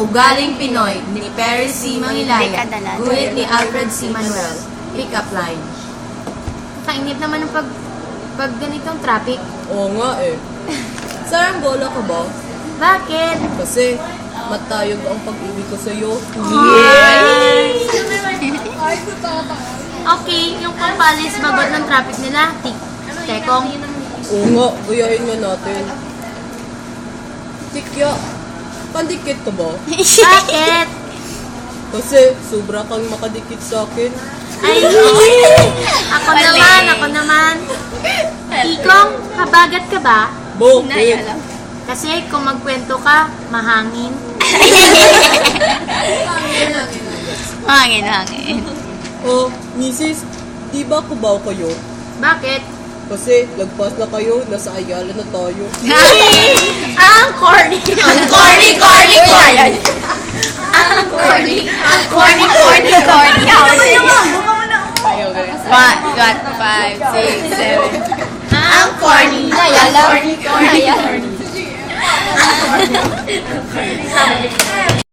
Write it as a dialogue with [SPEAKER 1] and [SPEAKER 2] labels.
[SPEAKER 1] Ugaling Pinoy ni Perry C. Mangilaya.
[SPEAKER 2] Dekada.
[SPEAKER 1] Guhit ni Alfred C. Manuel. Pick-up line.
[SPEAKER 2] Kainit naman ng pag ganitong traffic.
[SPEAKER 3] Oo nga eh. Saranggola ka ba?
[SPEAKER 2] Bakit?
[SPEAKER 3] Kasi matayog ang pag-ibig ko sa'yo.
[SPEAKER 2] Okay, yung pampalis bagot ng traffic nila. Tekong.
[SPEAKER 3] Oo nga, gayahin nga natin. Tikya, pandikit ka ba?
[SPEAKER 2] Bakit?
[SPEAKER 3] Kasi sobra kang makadikit sa akin.
[SPEAKER 2] Ay, ako naman. Ikong, kabagat ka ba?
[SPEAKER 3] Bakit?
[SPEAKER 2] Kasi kung magkwento ka, mahangin.
[SPEAKER 4] Hangin.
[SPEAKER 3] Oh, misis, di ba kubaw kayo?
[SPEAKER 2] Bakit?
[SPEAKER 3] Kasi lagpas na kayo, nasa Ayala na tayo.
[SPEAKER 2] Ang corny!
[SPEAKER 4] Ang corny. What? 5, 6, 7.
[SPEAKER 2] Ang corny!
[SPEAKER 4] Ayala.